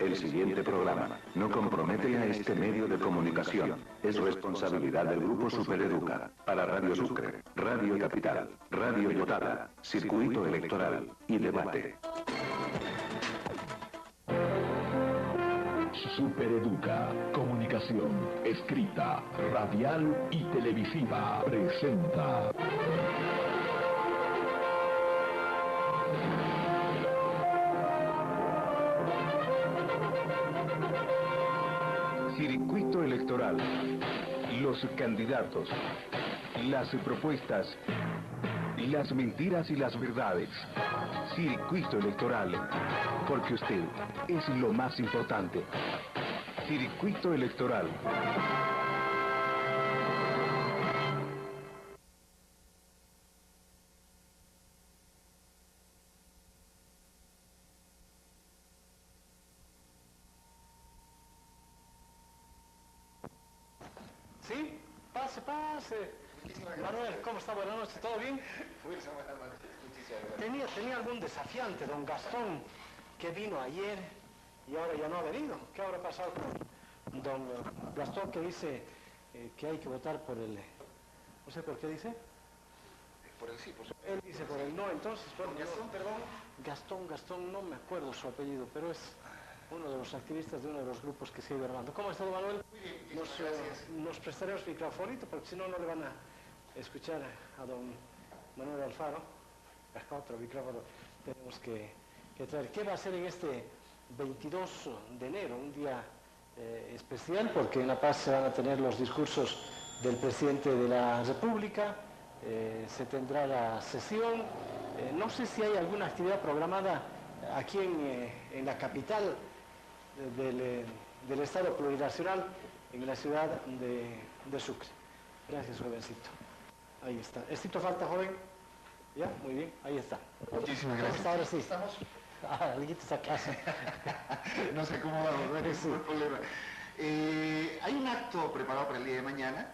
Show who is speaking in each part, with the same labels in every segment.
Speaker 1: El siguiente programa no compromete a este medio de comunicación. Es responsabilidad del Grupo Supereduca. Para Radio Sucre, Radio Capital, Radio Yotada, Circuito Electoral y Debate.
Speaker 2: Supereduca, comunicación, escrita, radial y televisiva, presenta...
Speaker 3: Circuito Electoral, los candidatos, las propuestas, las mentiras y las verdades. Circuito Electoral, porque usted es lo más importante. Circuito Electoral.
Speaker 4: Sí, pase. Manuel, ¿cómo está? Buenas noches, ¿todo bien?
Speaker 5: Buenas noches, muchísimas gracias.
Speaker 4: Tenía algún desafiante, don Gastón, que vino ayer y ahora ya no ha venido. ¿Qué habrá pasado con don Gastón, que dice que hay que votar por el... No sé por qué dice.
Speaker 5: Por el sí, por supuesto.
Speaker 4: Él dice por el no, entonces... Bueno,
Speaker 5: Gastón, perdón.
Speaker 4: Gastón, no me acuerdo su apellido, pero es uno de los activistas de uno de los grupos que sigue armando. ¿Cómo está, don Manuel?
Speaker 5: Muy bien, gracias.
Speaker 4: Nos prestaremos microfonito, porque si no, no le van a escuchar a don Manuel Alfaro. Otro micrófono tenemos que traer. ¿Qué va a hacer en este 22 de enero? Un día especial, porque en La Paz se van a tener los discursos del presidente de la República, se tendrá la sesión. No sé si hay alguna actividad programada aquí en la capital del Estado Plurinacional, en la ciudad de Sucre. Gracias, jovencito. Ahí está. ¿Estito falta, joven? ¿Ya? Muy bien, ahí está.
Speaker 5: Muchísimas gracias.
Speaker 4: Ahora sí.
Speaker 5: ¿Estamos?
Speaker 4: Alguito está casa.
Speaker 5: No sé cómo vamos, no hay ningún problema. Hay un acto preparado para el día de mañana.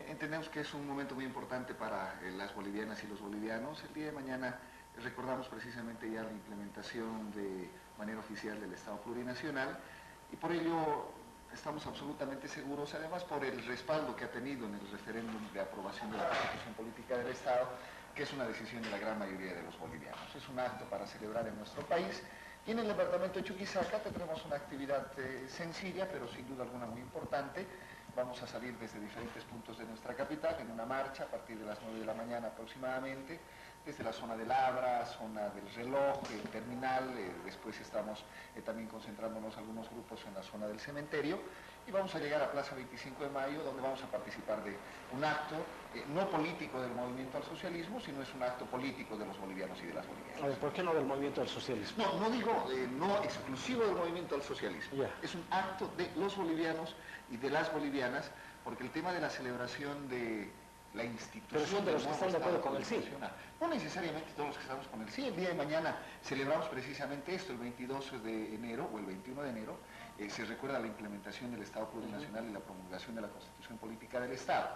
Speaker 5: Entendemos que es un momento muy importante para las bolivianas y los bolivianos. El día de mañana recordamos precisamente ya la implementación de manera oficial del Estado Plurinacional y por ello estamos absolutamente seguros, además por el respaldo que ha tenido en el referéndum de aprobación de la Constitución Política del Estado, que es una decisión de la gran mayoría de los bolivianos. Es un acto para celebrar en nuestro país y en el departamento de Chuquisaca tendremos una actividad sencilla, pero sin duda alguna muy importante. Vamos a salir desde diferentes puntos de nuestra capital en una marcha a partir de las 9 de la mañana aproximadamente, desde la zona del Abra, zona del reloj, el terminal, después estamos también concentrándonos algunos grupos en la zona del cementerio y vamos a llegar a Plaza 25 de Mayo, donde vamos a participar de un acto no político del movimiento al socialismo, sino es un acto político de los bolivianos y de las bolivianas.
Speaker 4: A ver, ¿por qué no del movimiento al socialismo?
Speaker 5: No digo no exclusivo del movimiento al socialismo.
Speaker 4: Ya.
Speaker 5: Es un acto de los bolivianos y de las bolivianas, porque el tema de la celebración de la institución...
Speaker 4: Pero son de los que están de acuerdo con el sí.
Speaker 5: No necesariamente todos los que estamos con el sí. El día de mañana celebramos precisamente esto, el 22 de enero o el 21 de enero, se recuerda la implementación del Estado Plurinacional y la promulgación de la Constitución Política del Estado.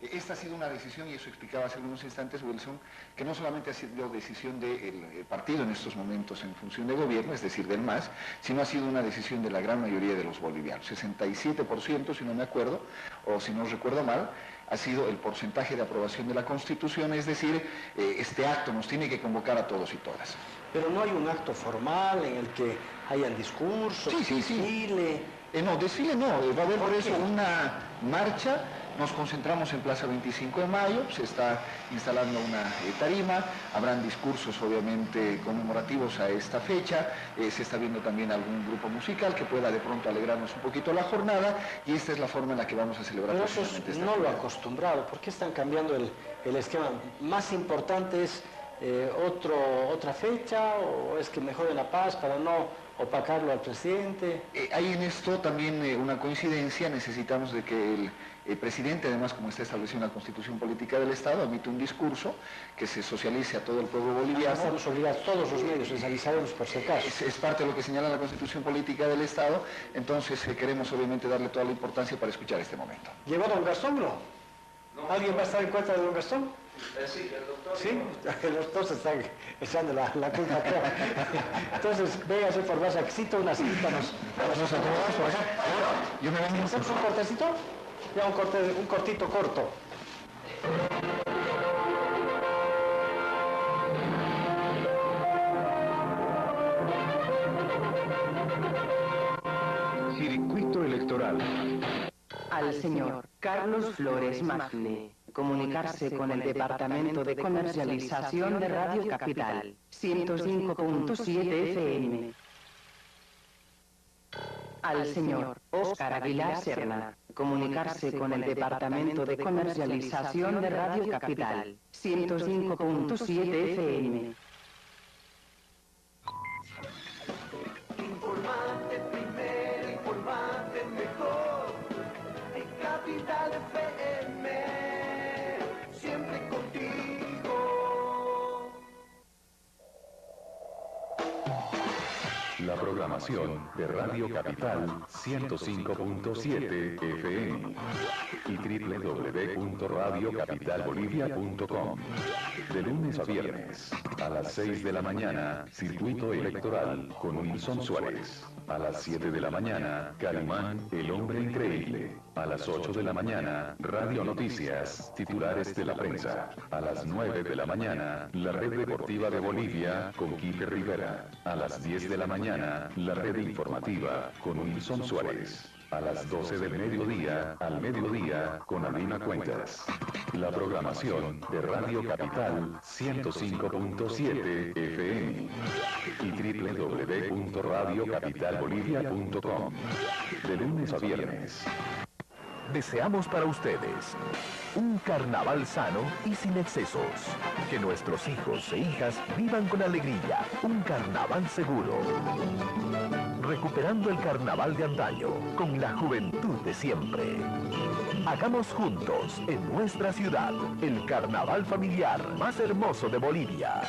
Speaker 5: Esta ha sido una decisión, y eso explicaba hace algunos instantes Wilson, que no solamente ha sido decisión del partido en estos momentos en función de gobierno, es decir, del MAS, sino ha sido una decisión de la gran mayoría de los bolivianos. 67%, si no me acuerdo, o si no recuerdo mal, ha sido el porcentaje de aprobación de la Constitución, es decir, este acto nos tiene que convocar a todos y todas.
Speaker 4: Pero no hay un acto formal en el que hayan discursos, desfile...
Speaker 5: No, desfile no, va a haber por eso una marcha. Nos concentramos en Plaza 25 de Mayo, se está instalando una tarima, habrán discursos obviamente conmemorativos a esta fecha, se está viendo también algún grupo musical que pueda de pronto alegrarnos un poquito la jornada y esta es la forma en la que vamos a celebrar.
Speaker 4: Pero eso es no lo acostumbrado, ¿por qué están cambiando el esquema? ¿Más importante es otra fecha o es que mejore la paz para no opacarlo al presidente?
Speaker 5: Hay en esto también una coincidencia, necesitamos de que el presidente, además como está establecido en la Constitución Política del Estado, emite un discurso que se socialice a todo el pueblo boliviano.
Speaker 4: Estamos obligados, todos los medios, les avisaremos por si acaso.
Speaker 5: Es parte de lo que señala la Constitución Política del Estado, entonces queremos obviamente darle toda la importancia para escuchar este momento.
Speaker 4: ¿Llevó a don Gastón no? ¿Alguien va a estar en cuenta de don Gastón? Sí, el doctor. Sí, el doctor se está echando la culpa, creo. Entonces, véngase por más éxito, una cita, nos acomodamos por acá. Yo me vengo. ¿Hacemos un cortecito? Ya un cortito corto.
Speaker 3: Circuito electoral.
Speaker 6: Al señor Carlos Flores Magne. Comunicarse con el Departamento de Comercialización de Radio Capital, 105.7 FM. Al señor Óscar Aguilar Serna. Comunicarse con el Departamento de Comercialización de Radio Capital, 105.7 FM.
Speaker 7: Informate primero, informate mejor. En Capital FM, siempre contigo.
Speaker 1: La programación de Radio Capital 105.7 FM y www.radiocapitalbolivia.com. De lunes a viernes, a las 6 de la mañana, Circuito Electoral con Wilson Suárez. A las 7 de la mañana, Calimán, el hombre increíble. A las 8 de la mañana, Radio Noticias, titulares de la prensa. A las 9 de la mañana, la Red Deportiva de Bolivia con Quique Rivera. A las 10 de la mañana, la Red Informativa con Wilson Suárez. A las 12 del mediodía, al mediodía, con Alina Cuentas. La programación de Radio Capital 105.7 FM y www.radiocapitalbolivia.com. De lunes a viernes.
Speaker 2: Deseamos para ustedes un carnaval sano y sin excesos. Que nuestros hijos e hijas vivan con alegría. Un carnaval seguro. Recuperando el carnaval de antaño con la juventud de siempre. Hagamos juntos en nuestra ciudad el carnaval familiar más hermoso de Bolivia.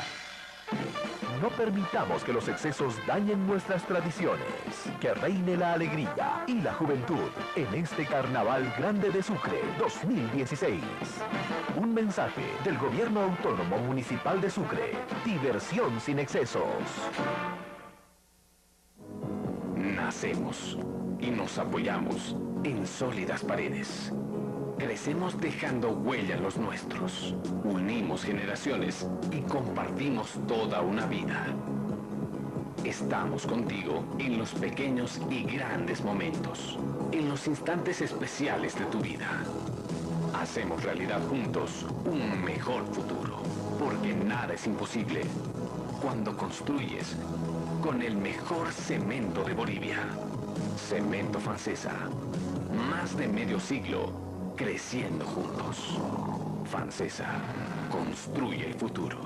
Speaker 2: No permitamos que los excesos dañen nuestras tradiciones. Que reine la alegría y la juventud en este Carnaval Grande de Sucre 2016. Un mensaje del Gobierno Autónomo Municipal de Sucre. Diversión sin excesos.
Speaker 8: Nacemos y nos apoyamos en sólidas paredes. Crecemos dejando huella en los nuestros. Unimos generaciones y compartimos toda una vida. Estamos contigo en los pequeños y grandes momentos, en los instantes especiales de tu vida. Hacemos realidad juntos un mejor futuro, porque nada es imposible cuando construyes con el mejor cemento de Bolivia. Cemento Fancesa. Más de medio siglo creciendo juntos. Fancesa construye el futuro.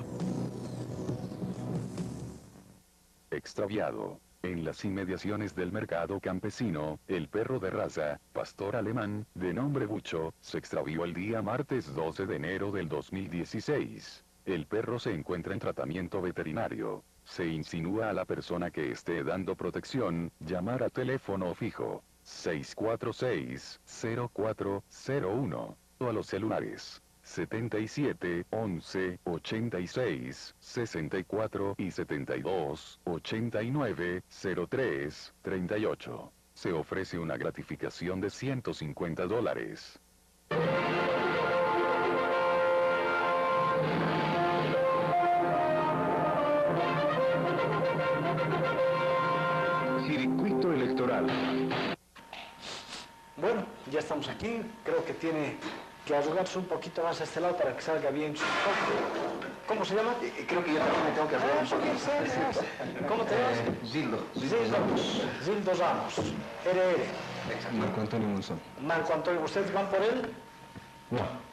Speaker 1: Extraviado. En las inmediaciones del mercado campesino, el perro de raza, pastor alemán, de nombre Bucho, se extravió el día martes 12 de enero del 2016. El perro se encuentra en tratamiento veterinario. Se insinúa a la persona que esté dando protección, llamar a teléfono fijo 646-0401 o a los celulares 77 11 86 64 y 72 89 03 38. Se ofrece una gratificación de $150.
Speaker 3: Circuito electoral.
Speaker 4: Bueno, ya estamos aquí. Creo que tiene que arrugarse un poquito más a este lado para que salga bien su foco. ¿Cómo se llama?
Speaker 5: Creo que yo también me tengo que arreglar un poquito.
Speaker 4: ¿Cómo te llamas?
Speaker 5: Gildo.
Speaker 4: Gildo Ramos. RR.
Speaker 9: Marco Antonio Monzón.
Speaker 4: Marco Antonio, ¿ustedes van por él?
Speaker 9: No.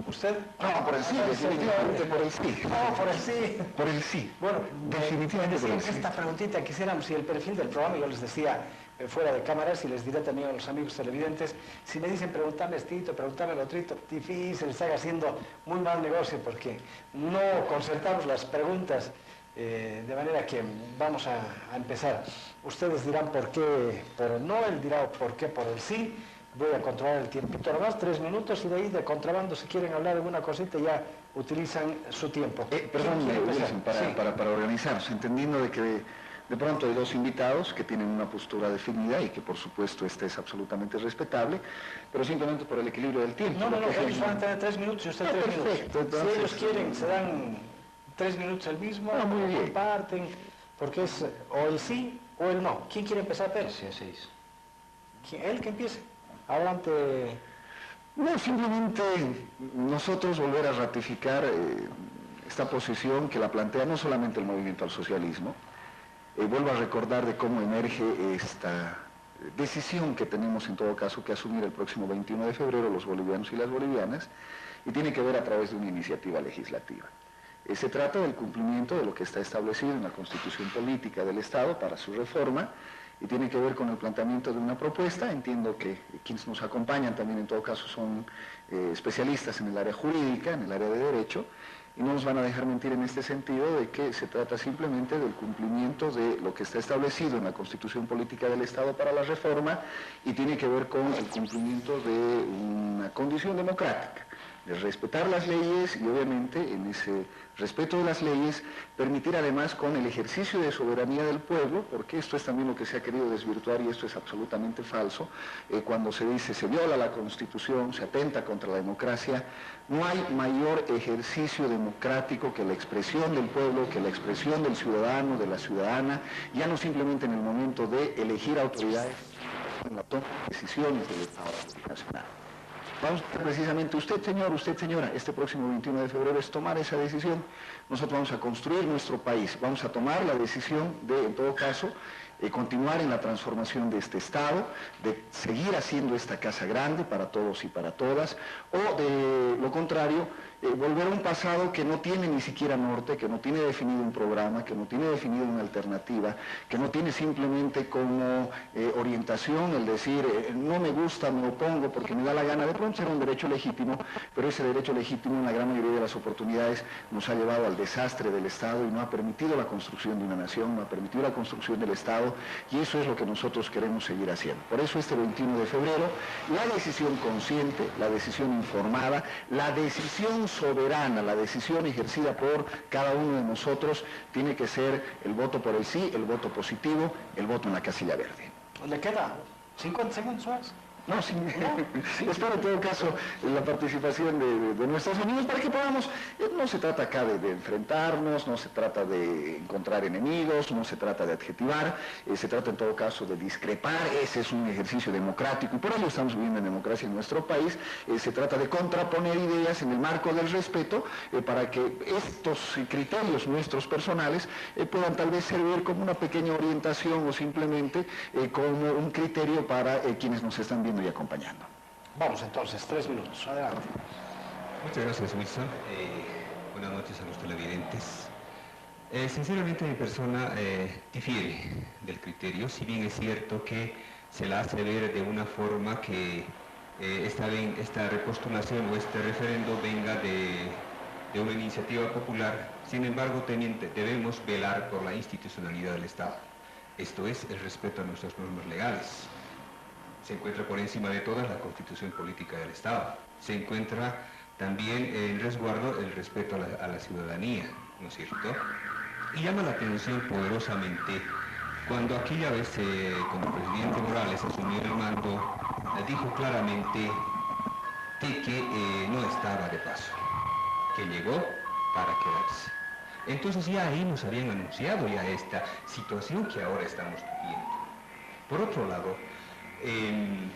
Speaker 4: ¿Usted?
Speaker 5: No, por el sí, definitivamente por el sí.
Speaker 4: No, por el sí.
Speaker 5: Por el sí.
Speaker 4: Bueno,
Speaker 5: definitivamente por el sí.
Speaker 4: Esta preguntita quisiéramos, si el perfil del programa, yo les decía fuera de cámaras y les diré también a los amigos televidentes, si me dicen preguntarme estito, preguntarme lo trito, difícil, están haciendo muy mal negocio porque no concertamos las preguntas de manera que vamos a empezar. Ustedes dirán por qué por el no, él dirá por qué por el sí. Voy a controlar el tiempito nomás, 3 minutos, y de ahí de contrabando, si quieren hablar de alguna cosita, ya utilizan su tiempo.
Speaker 5: Perdón, Wilson, para organizarnos, entendiendo de que de pronto hay dos invitados que tienen una postura definida y que por supuesto esta es absolutamente respetable, pero simplemente por el equilibrio del tiempo.
Speaker 4: No, ellos van a tener 3 minutos y usted 3 minutos.
Speaker 5: Perfecto, entonces,
Speaker 4: si ellos quieren, se dan 3 minutos el mismo,
Speaker 5: muy bien.
Speaker 4: comparten, porque es o el sí o el no. ¿Quién quiere empezar, Pedro?
Speaker 9: Sí, 6.
Speaker 4: Él que empiece. Adelante.
Speaker 5: No, simplemente nosotros volver a ratificar esta posición que la plantea no solamente el Movimiento al Socialismo. Vuelvo a recordar de cómo emerge esta decisión que tenemos en todo caso que asumir el próximo 21 de febrero los bolivianos y las bolivianas, y tiene que ver a través de una iniciativa legislativa. Se trata del cumplimiento de lo que está establecido en la Constitución Política del Estado para su reforma, y tiene que ver con el planteamiento de una propuesta. Entiendo que quienes nos acompañan también en todo caso son especialistas en el área jurídica, en el área de derecho, y no nos van a dejar mentir en este sentido de que se trata simplemente del cumplimiento de lo que está establecido en la Constitución Política del Estado para la reforma, y tiene que ver con el cumplimiento de una condición democrática, de respetar las leyes y obviamente en ese respeto de las leyes permitir además con el ejercicio de soberanía del pueblo, porque esto es también lo que se ha querido desvirtuar y esto es absolutamente falso, cuando se dice se viola la Constitución, se atenta contra la democracia. No hay mayor ejercicio democrático que la expresión del pueblo, que la expresión del ciudadano, de la ciudadana, ya no simplemente en el momento de elegir autoridades, en la toma de decisiones del Estado nacional. Vamos a precisamente, usted señor, usted señora, este próximo 21 de febrero es tomar esa decisión. Nosotros vamos a construir nuestro país, vamos a tomar la decisión de, en todo caso, continuar en la transformación de este Estado, de seguir haciendo esta casa grande para todos y para todas, o de lo contrario, volver a un pasado que no tiene ni siquiera norte, que no tiene definido un programa, que no tiene definido una alternativa, que no tiene simplemente como orientación el decir no me gusta, me opongo porque me da la gana. De pronto será un derecho legítimo, pero ese derecho legítimo en la gran mayoría de las oportunidades nos ha llevado al desastre del Estado y no ha permitido la construcción de una nación, no ha permitido la construcción del Estado, y eso es lo que nosotros queremos seguir haciendo. Por eso este 21 de febrero, la decisión consciente, la decisión informada, la decisión soberana, la decisión ejercida por cada uno de nosotros tiene que ser el voto por el sí, el voto positivo, el voto en la casilla verde.
Speaker 4: ¿Le queda 50 segundos más?
Speaker 5: No, sí, espero en todo caso la participación de nuestros amigos para que podamos, no se trata acá de enfrentarnos, no se trata de encontrar enemigos, no se trata de adjetivar, se trata en todo caso de discrepar. Ese es un ejercicio democrático y por eso estamos viviendo en democracia en nuestro país. Se trata de contraponer ideas en el marco del respeto para que estos criterios nuestros personales puedan tal vez servir como una pequeña orientación o simplemente como un criterio para quienes nos están viendo y acompañando.
Speaker 4: Vamos entonces, 3 minutos, adelante.
Speaker 9: Muchas gracias, Wilson. Buenas noches a los televidentes. Sinceramente mi persona difiere del criterio, si bien es cierto que se la hace ver de una forma que esta repostulación o este referendo venga de una iniciativa popular. Sin embargo, debemos velar por la institucionalidad del Estado. Esto es el respeto a nuestras normas legales. Se encuentra por encima de todas la Constitución Política del Estado. Se encuentra también en resguardo el respeto a la ciudadanía, ¿no es cierto? Y llama la atención poderosamente cuando aquella vez, cuando el presidente Morales asumió el mando, dijo claramente de que no estaba de paso, que llegó para quedarse. Entonces ya ahí nos habían anunciado ya esta situación que ahora estamos viviendo. Por otro lado, el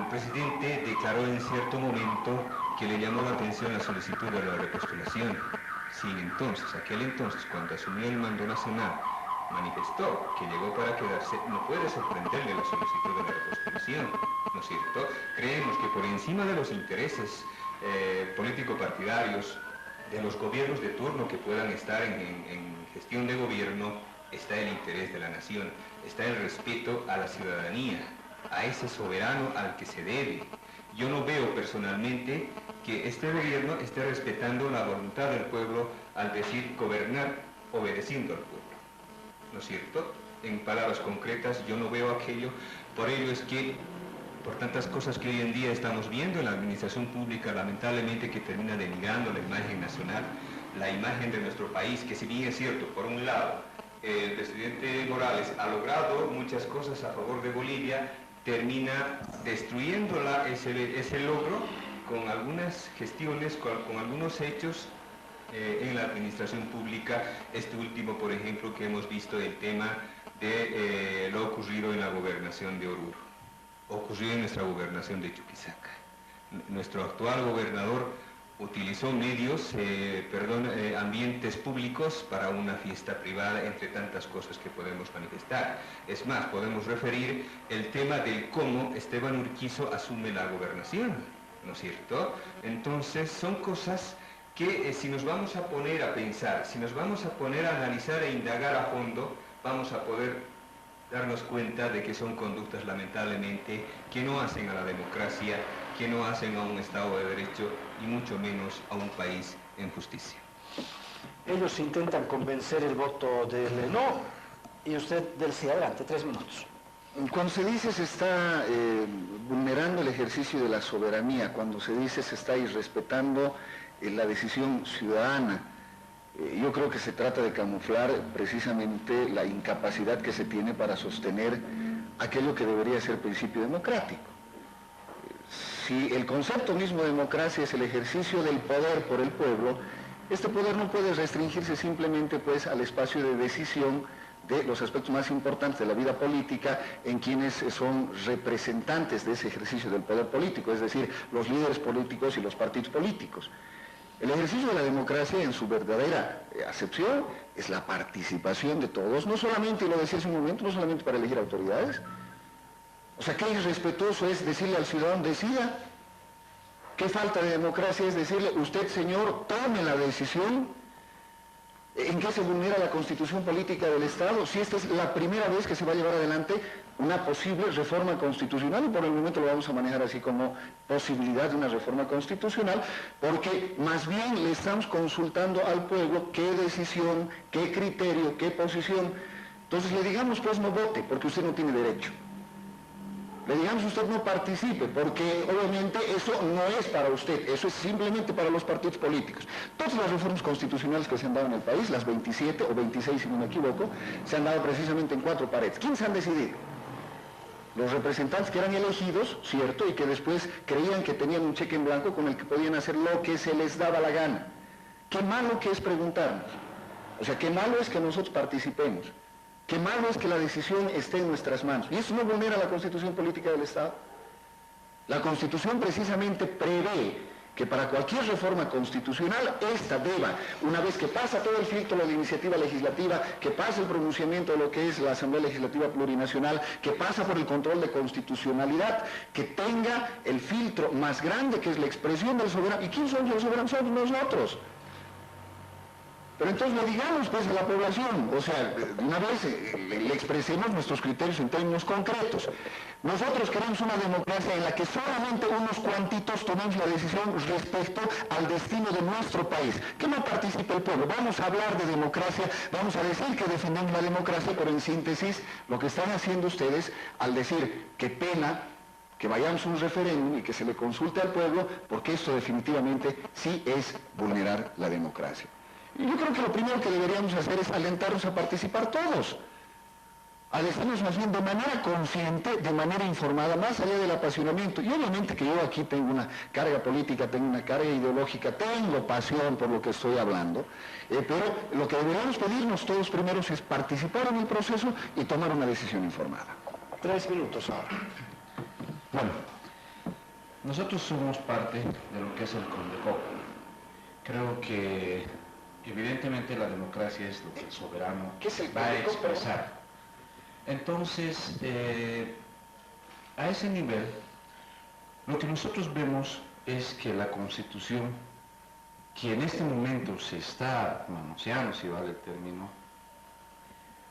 Speaker 9: presidente declaró en cierto momento que le llamó la atención la solicitud de la repostulación. Sí, entonces, aquel entonces, cuando asumió el mando nacional, manifestó que llegó para quedarse, no puede sorprenderle la solicitud de la repostulación, ¿no es cierto? Creemos que por encima de los intereses político-partidarios de los gobiernos de turno que puedan estar en gestión de gobierno, está el interés de la nación, está el respeto a la ciudadanía, a ese soberano al que se debe. Yo no veo personalmente que este gobierno esté respetando la voluntad del pueblo al decir gobernar obedeciendo al pueblo, ¿no es cierto? En palabras concretas, yo no veo aquello, por ello es que por tantas cosas que hoy en día estamos viendo en la administración pública, lamentablemente, que termina denigrando la imagen nacional, la imagen de nuestro país, que si bien es cierto, por un lado, el presidente Morales ha logrado muchas cosas a favor de Bolivia, termina destruyéndola ese logro con algunas gestiones, con algunos hechos en la administración pública. Este último, por ejemplo, que hemos visto, el tema de lo ocurrido en la gobernación de Oruro, ocurrió en nuestra gobernación de Chuquisaca. Nuestro actual gobernador utilizó medios, ambientes públicos para una fiesta privada, entre tantas cosas que podemos manifestar. Es más, podemos referir el tema del cómo Esteban Urquizo asume la gobernación, ¿no es cierto? Entonces, son cosas que si nos vamos a poner a pensar, si nos vamos a poner a analizar e indagar a fondo, vamos a poder darnos cuenta de que son conductas, lamentablemente, que no hacen a la democracia, que no hacen a un Estado de Derecho y mucho menos a un país en justicia.
Speaker 4: Ellos intentan convencer el voto del no y usted del sí. Adelante, 3 minutos.
Speaker 5: Cuando se dice se está vulnerando el ejercicio de la soberanía, cuando se dice se está irrespetando la decisión ciudadana, yo creo que se trata de camuflar precisamente la incapacidad que se tiene para sostener aquello que debería ser principio democrático. Si el concepto mismo de democracia es el ejercicio del poder por el pueblo, este poder no puede restringirse simplemente pues al espacio de decisión de los aspectos más importantes de la vida política en quienes son representantes de ese ejercicio del poder político, es decir, los líderes políticos y los partidos políticos. El ejercicio de la democracia en su verdadera acepción es la participación de todos, no solamente, y lo decía hace un momento, no solamente para elegir autoridades. O sea, qué irrespetuoso es decirle al ciudadano decida. Qué falta de democracia es decirle, usted señor, tome la decisión. ¿En qué se vulnera la constitución política del Estado? Si esta es la primera vez que se va a llevar adelante una posible reforma constitucional, y por el momento lo vamos a manejar así como posibilidad de una reforma constitucional, porque más bien le estamos consultando al pueblo qué decisión, qué criterio, qué posición. Entonces le digamos pues no vote, porque usted no tiene derecho. Le digamos usted no participe, porque obviamente eso no es para usted, eso es simplemente para los partidos políticos. Todas las reformas constitucionales que se han dado en el país, las 27 o 26 si no me equivoco, se han dado precisamente en 4 paredes. ¿Quiénes han decidido? Los representantes que eran elegidos, cierto, y que después creían que tenían un cheque en blanco con el que podían hacer lo que se les daba la gana. Qué malo que es preguntarnos. O sea, qué malo es que nosotros participemos. Qué malo es que la decisión esté en nuestras manos. ¿Y eso no vulnera la Constitución Política del Estado? La Constitución precisamente prevé que para cualquier reforma constitucional, esta deba, una vez que pasa todo el filtro de la iniciativa legislativa, que pasa el pronunciamiento de lo que es la Asamblea Legislativa Plurinacional, que pasa por el control de constitucionalidad, que tenga el filtro más grande, que es la expresión del soberano. ¿Y quién son los soberanos? Somos nosotros. Pero entonces le digamos pues a la población, o sea, una vez le expresemos nuestros criterios en términos concretos. Nosotros queremos una democracia en la que solamente unos cuantitos tomemos la decisión respecto al destino de nuestro país. Que no participe el pueblo. Vamos a hablar de democracia, vamos a decir que defendemos la democracia, pero en síntesis lo que están haciendo ustedes al decir qué pena que vayamos a un referéndum y que se le consulte al pueblo, porque esto definitivamente sí es vulnerar la democracia. Yo creo que lo primero que deberíamos hacer es alentarnos a participar todos, a decirnos más bien de manera consciente, de manera informada, más allá del apasionamiento. Y obviamente que yo aquí tengo una carga política, tengo una carga ideológica, tengo pasión por lo que estoy hablando, pero lo que deberíamos pedirnos todos primero es participar en el proceso y tomar una decisión informada.
Speaker 4: 3 minutos ahora.
Speaker 10: Bueno, nosotros somos parte de lo que es el Condecopo. Creo que evidentemente la democracia es lo que el soberano va a expresar. Entonces, a ese nivel, lo que nosotros vemos es que la Constitución, que en este momento se está manoseando, si vale el término,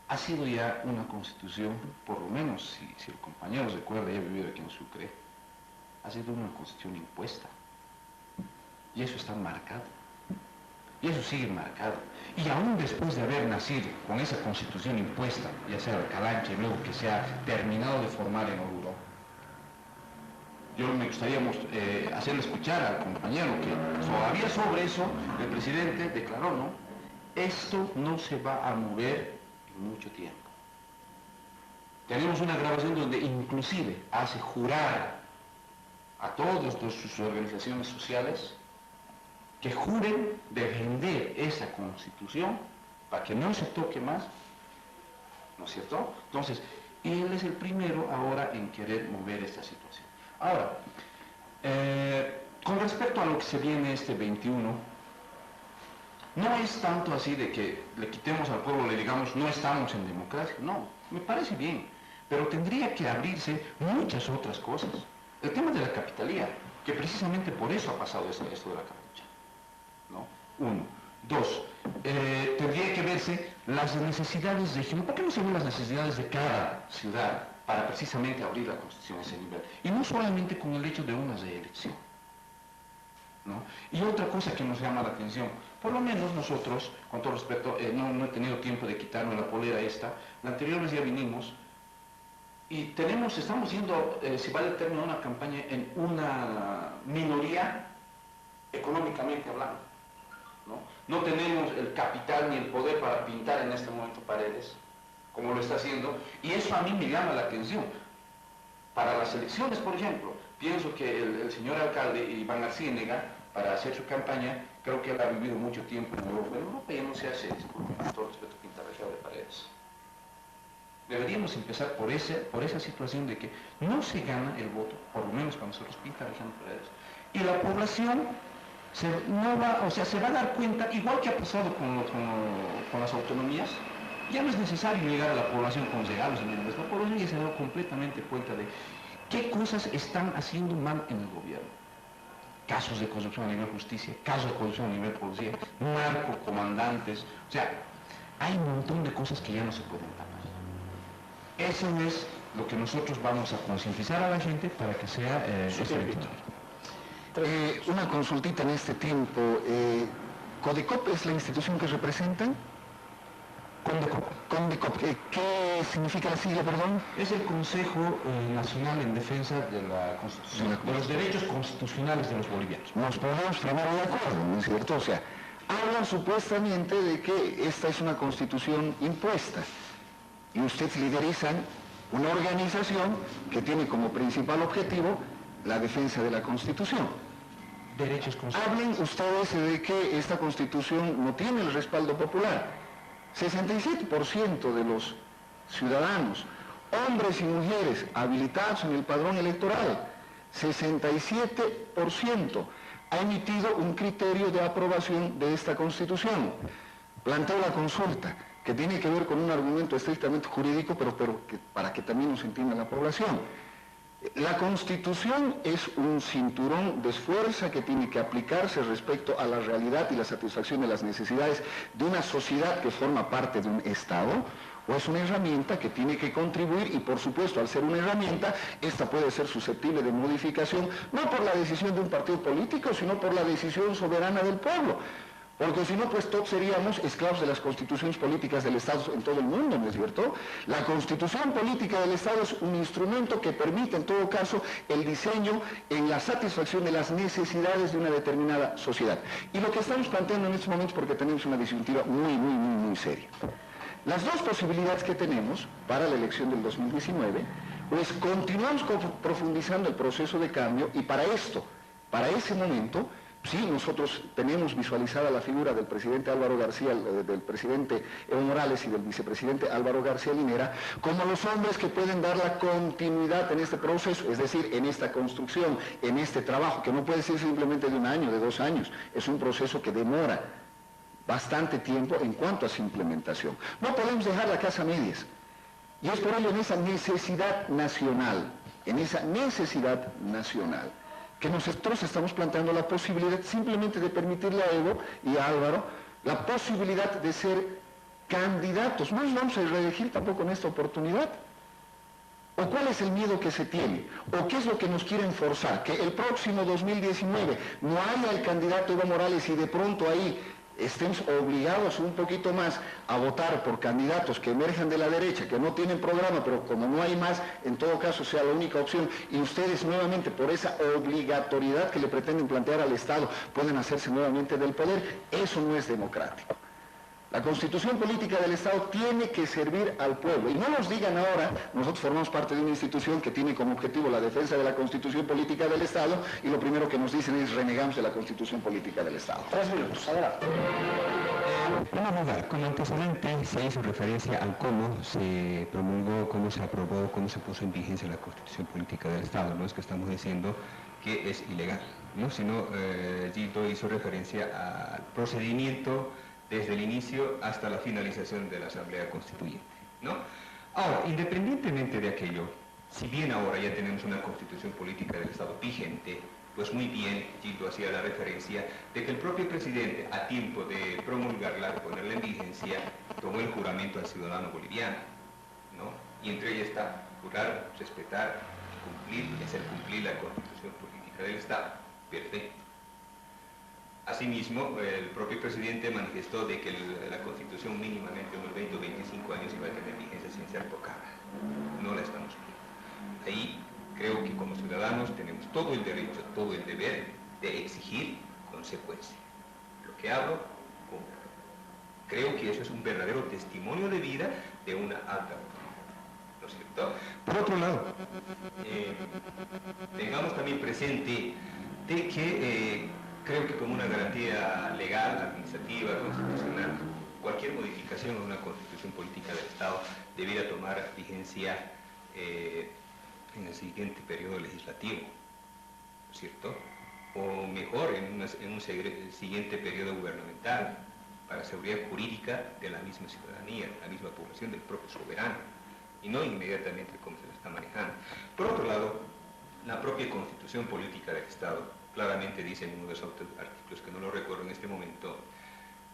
Speaker 10: ha sido ya una Constitución, por lo menos, si el compañero recuerda, ya ha vivido aquí en Sucre, ha sido una Constitución impuesta. Y eso está marcado. Y eso sigue marcado. Y aún después de haber nacido con esa Constitución impuesta, ya sea de Calancha y luego que se ha terminado de formar en Oruro, yo me gustaría hacerle escuchar al compañero que todavía sobre eso el presidente declaró, ¿no? Esto no se va a mover en mucho tiempo. Tenemos una grabación donde inclusive hace jurar a todas sus organizaciones sociales que juren defender esa Constitución para que no se toque más, ¿no es cierto? Entonces, él es el primero ahora en querer mover esta situación. Ahora, con respecto a lo que se viene este 21, no es tanto así de que le quitemos al pueblo, le digamos, no estamos en democracia, no, me parece bien, pero tendría que abrirse muchas otras cosas. El tema de la capitalía, que precisamente por eso ha pasado esto de la capucha, ¿no? Uno. Dos, tendría que verse las necesidades regionales. ¿Por qué no se ven las necesidades de cada ciudad para precisamente abrir la Constitución a ese nivel? Y no solamente con el hecho de una reelección, ¿no? Y otra cosa que nos llama la atención, por lo menos nosotros, con todo respeto, no he tenido tiempo de quitarme la polera esta, la anterior vez ya vinimos, y estamos yendo, si vale el término, una campaña en una minoría económicamente hablando, ¿no? No tenemos el capital ni el poder para pintar en este momento paredes, como lo está haciendo, y eso a mí me llama la atención. Para las elecciones, por ejemplo, pienso que el señor alcalde Iván Arciénega, para hacer su campaña, creo que él ha vivido mucho tiempo en Europa. En Europa ya no se hace, con todo respeto, pintarrajado de paredes. Deberíamos empezar por esa situación de que no se gana el voto, por lo menos cuando se los pinta dejando paredes. Y la población se va a dar cuenta, igual que ha pasado con las autonomías, ya no es necesario llegar a la población con regalos, la población ya se ha dado completamente cuenta de qué cosas están haciendo mal en el gobierno. Casos de corrupción a nivel justicia, casos de corrupción a nivel policía, narcocomandantes, o sea, hay un montón de cosas que ya no se pueden tapar. Eso es lo que nosotros vamos a concientizar a la gente para que sea
Speaker 5: una consultita en este tiempo. ¿Codecop es la institución que representan? Condecop. ¿Qué significa la sigla, perdón?
Speaker 10: Es el Consejo Nacional en Defensa de la Constitución, de los derechos constitucionales de los bolivianos.
Speaker 5: Nos ponemos primero de acuerdo, ¿no es cierto? O sea, hablan supuestamente de que esta es una constitución impuesta y ustedes liderizan una organización que tiene como principal objetivo la defensa de la Constitución.
Speaker 10: Derechos constitucionales.
Speaker 5: Hablen ustedes de que esta Constitución no tiene el respaldo popular. 67% de los ciudadanos, hombres y mujeres, habilitados en el padrón electoral, 67% ha emitido un criterio de aprobación de esta Constitución. Planteo la consulta, que tiene que ver con un argumento estrictamente jurídico, pero para que también nos entienda la población. La Constitución es un cinturón de fuerza que tiene que aplicarse respecto a la realidad y la satisfacción de las necesidades de una sociedad que forma parte de un Estado, o es una herramienta que tiene que contribuir y, por supuesto, al ser una herramienta, esta puede ser susceptible de modificación, no por la decisión de un partido político, sino por la decisión soberana del pueblo. Porque si no, pues todos seríamos esclavos de las constituciones políticas del Estado en todo el mundo, ¿no es cierto? La constitución política del Estado es un instrumento que permite, en todo caso, el diseño en la satisfacción de las necesidades de una determinada sociedad. Y lo que estamos planteando en estos momentos, porque tenemos una disyuntiva muy seria. Las dos posibilidades que tenemos para la elección del 2019, pues continuamos profundizando el proceso de cambio y para esto, para ese momento, sí, nosotros tenemos visualizada la figura del presidente Álvaro García, del presidente Evo Morales y del vicepresidente Álvaro García Linera, como los hombres que pueden dar la continuidad en este proceso, es decir, en esta construcción, en este trabajo, que no puede ser simplemente de un año, de 2 años, es un proceso que demora bastante tiempo en cuanto a su implementación. No podemos dejar la casa a medias, y es por ello en esa necesidad nacional, que nosotros estamos planteando la posibilidad simplemente de permitirle a Evo y a Álvaro la posibilidad de ser candidatos. No nos vamos a reelegir tampoco en esta oportunidad. ¿O cuál es el miedo que se tiene? ¿O qué es lo que nos quieren forzar? Que el próximo 2019 no haya el candidato Evo Morales y de pronto ahí estemos obligados un poquito más a votar por candidatos que emerjan de la derecha, que no tienen programa, pero como no hay más, en todo caso sea la única opción, y ustedes nuevamente por esa obligatoriedad que le pretenden plantear al Estado pueden hacerse nuevamente del poder, eso no es democrático. La Constitución Política del Estado tiene que servir al pueblo. Y no nos digan ahora, nosotros formamos parte de una institución que tiene como objetivo la defensa de la Constitución Política del Estado, y lo primero que nos dicen es renegamos de la Constitución Política del Estado.
Speaker 4: 3 minutos, adelante.
Speaker 9: En primer lugar, como antecedente se hizo referencia al cómo se promulgó, cómo se aprobó, cómo se puso en vigencia la Constitución Política del Estado. No es que estamos diciendo que es ilegal, ¿no? Sino Gildo hizo referencia al procedimiento desde el inicio hasta la finalización de la Asamblea Constituyente, ¿no? Ahora, independientemente de aquello, si bien ahora ya tenemos una Constitución Política del Estado vigente, pues muy bien, Gildo hacía la referencia de que el propio presidente, a tiempo de promulgarla, de ponerla en vigencia, tomó el juramento al ciudadano boliviano, ¿no? Y entre ellas está jurar, respetar, cumplir y hacer cumplir la Constitución Política del Estado. Perfecto. Asimismo, el propio presidente manifestó de que la Constitución mínimamente unos 20 o 25 años iba a tener vigencia sin ser tocada. No la estamos viendo. Ahí creo que como ciudadanos tenemos todo el derecho, todo el deber de exigir consecuencia. Lo que hablo, cumplo. Creo que eso es un verdadero testimonio de vida de una alta autoridad, ¿no es cierto? Por otro lado, tengamos también presente de que creo que como una garantía legal, administrativa, constitucional, cualquier modificación en una Constitución Política del Estado debiera tomar vigencia en el siguiente periodo legislativo, ¿no es cierto? O mejor, en un siguiente periodo gubernamental, para seguridad jurídica de la misma ciudadanía, de la misma población, del propio soberano, y no inmediatamente como se lo está manejando. Por otro lado, la propia Constitución Política del Estado claramente dice en uno de esos artículos, que no lo recuerdo en este momento,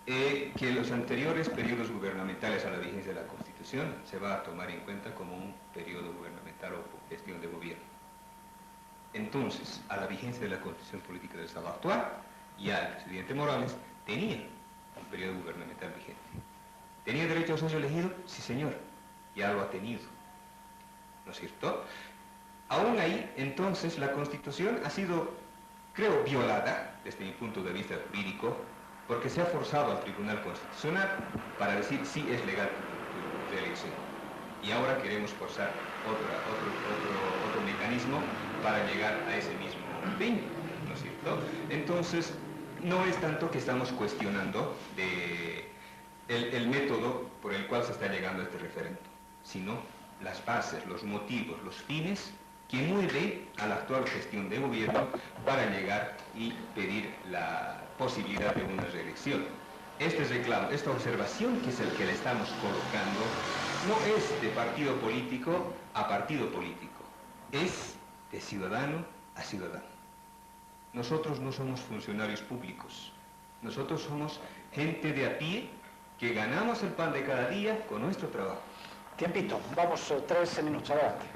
Speaker 9: que los anteriores periodos gubernamentales a la vigencia de la Constitución se va a tomar en cuenta como un periodo gubernamental o gestión de gobierno. Entonces, a la vigencia de la Constitución Política del Estado actual, ya el presidente Morales tenía un periodo gubernamental vigente. ¿Tenía derecho a ser elegido? Sí, señor, ya lo ha tenido, ¿no es cierto? Aún ahí, entonces, la Constitución ha sido, creo, violada, desde mi punto de vista jurídico, porque se ha forzado al Tribunal Constitucional para decir sí es legal tu reelección. Y ahora queremos forzar otro mecanismo para llegar a ese mismo fin, ¿no es cierto? Entonces, no es tanto que estamos cuestionando el método por el cual se está llegando a este referendo, sino las bases, los motivos, los fines que mueve a la actual gestión de gobierno para llegar y pedir la posibilidad de una reelección. Este reclamo, esta observación que es el que le estamos colocando, no es de partido político a partido político, es de ciudadano a ciudadano. Nosotros no somos funcionarios públicos, nosotros somos gente de a pie que ganamos el pan de cada día con nuestro trabajo.
Speaker 4: Tiempito, vamos 13 minutos, adelante.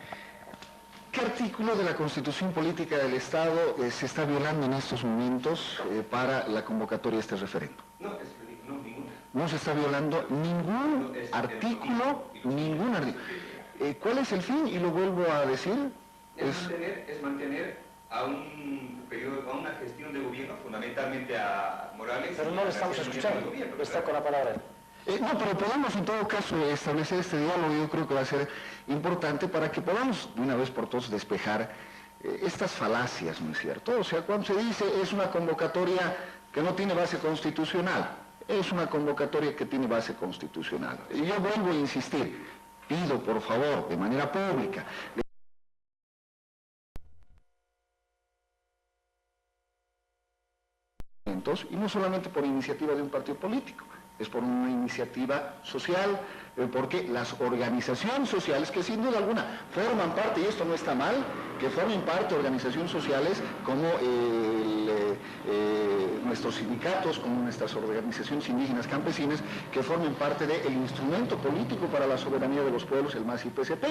Speaker 5: ¿Qué artículo de la Constitución Política del Estado se está violando en estos momentos para la convocatoria de este referendo?
Speaker 9: No, ninguna.
Speaker 5: No se está violando ningún artículo, ningún artículo. ¿Cuál es el fin? Y lo vuelvo a decir.
Speaker 9: Es mantener a un periodo, a una gestión de gobierno, fundamentalmente a Morales.
Speaker 4: Pero no le estamos escuchando, está con la palabra.
Speaker 5: No, pero podemos en todo caso establecer este diálogo. Yo creo que va a ser importante para que podamos de una vez por todos despejar estas falacias, ¿no es cierto? O sea, cuando se dice es una convocatoria que no tiene base constitucional, es una convocatoria que tiene base constitucional. Y yo vuelvo a insistir, pido por favor, de manera pública, y no solamente por iniciativa de un partido político, es por una iniciativa social, porque las organizaciones sociales, que sin duda alguna forman parte, y esto no está mal, que formen parte de organizaciones sociales como nuestros sindicatos, como nuestras organizaciones indígenas campesinas, que formen parte del instrumento político para la soberanía de los pueblos, el MAS y PCP.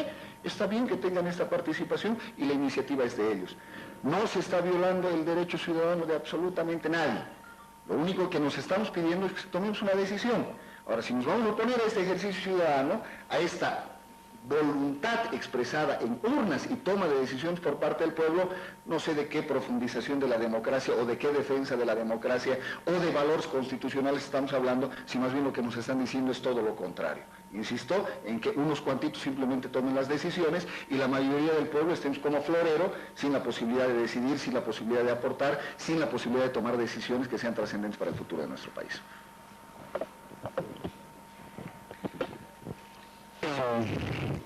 Speaker 5: Está bien que tengan esta participación y la iniciativa es de ellos. No se está violando el derecho ciudadano de absolutamente nadie. Lo único que nos estamos pidiendo es que tomemos una decisión. Ahora, si nos vamos a oponer a este ejercicio ciudadano, a esta voluntad expresada en urnas y toma de decisiones por parte del pueblo, no sé de qué profundización de la democracia o de qué defensa de la democracia o de valores constitucionales estamos hablando, si más bien lo que nos están diciendo es todo lo contrario. Insisto en que unos cuantitos simplemente tomen las decisiones y la mayoría del pueblo estemos como florero, sin la posibilidad de decidir, sin la posibilidad de aportar, sin la posibilidad de tomar decisiones que sean trascendentes para el futuro de nuestro país.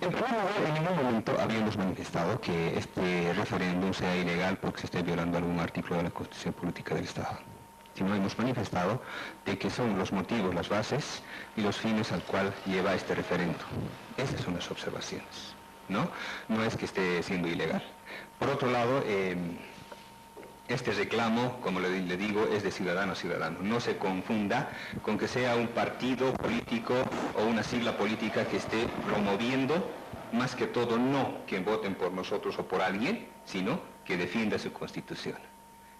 Speaker 9: En primer lugar, en ningún momento habíamos manifestado que este referéndum sea ilegal porque se esté violando algún artículo de la Constitución Política del Estado. Sino hemos manifestado de que son los motivos, las bases y los fines al cual lleva este referéndum. Esas son las observaciones, ¿no? No es que esté siendo ilegal. Por otro lado, este reclamo, como le digo, es de ciudadano a ciudadano. No se confunda con que sea un partido político o una sigla política que esté promoviendo, más que todo, no que voten por nosotros o por alguien, sino que defienda su Constitución,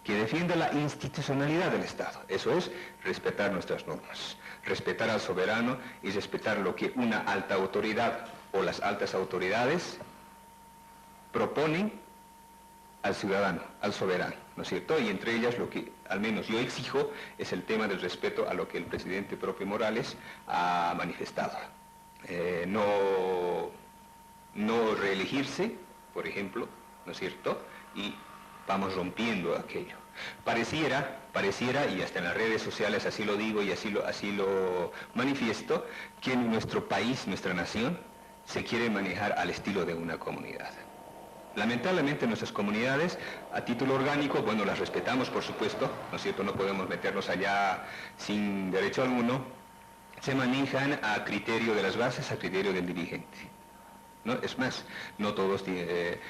Speaker 9: que defienda la institucionalidad del Estado. Eso es respetar nuestras normas, respetar al soberano y respetar lo que una alta autoridad o las altas autoridades proponen al ciudadano, al soberano, ¿no es cierto? Y entre ellas lo que al menos yo exijo es el tema del respeto a lo que el presidente propio Morales ha manifestado. No reelegirse, por ejemplo, ¿no es cierto? Y vamos rompiendo aquello. Pareciera, y hasta en las redes sociales así lo digo y así lo manifiesto, que en nuestro país, nuestra nación, se quiere manejar al estilo de una comunidad. Lamentablemente nuestras comunidades, a título orgánico, bueno, las respetamos por supuesto, ¿no es cierto? No podemos meternos allá sin derecho alguno, se manejan a criterio de las bases, a criterio del dirigente, ¿no? Es más, no todos tienen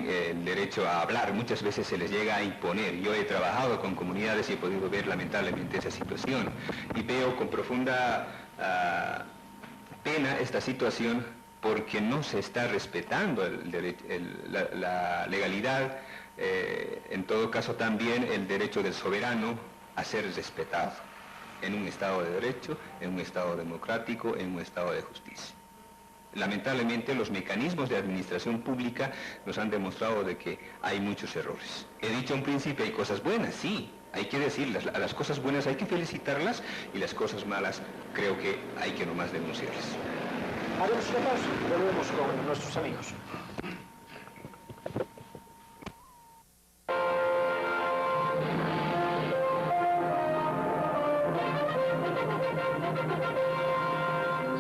Speaker 9: el derecho a hablar, muchas veces se les llega a imponer. Yo he trabajado con comunidades y he podido ver lamentablemente esa situación y veo con profunda pena esta situación, porque no se está respetando la legalidad, en todo caso también el derecho del soberano a ser respetado en un Estado de Derecho, en un Estado democrático, en un Estado de justicia. Lamentablemente los mecanismos de administración pública nos han demostrado de que hay muchos errores. He dicho en principio hay cosas buenas, sí, hay que decirlas, a las cosas buenas hay que felicitarlas y las cosas malas creo que hay que nomás denunciarlas.
Speaker 4: Haremos una pausa, volvemos con nuestros amigos.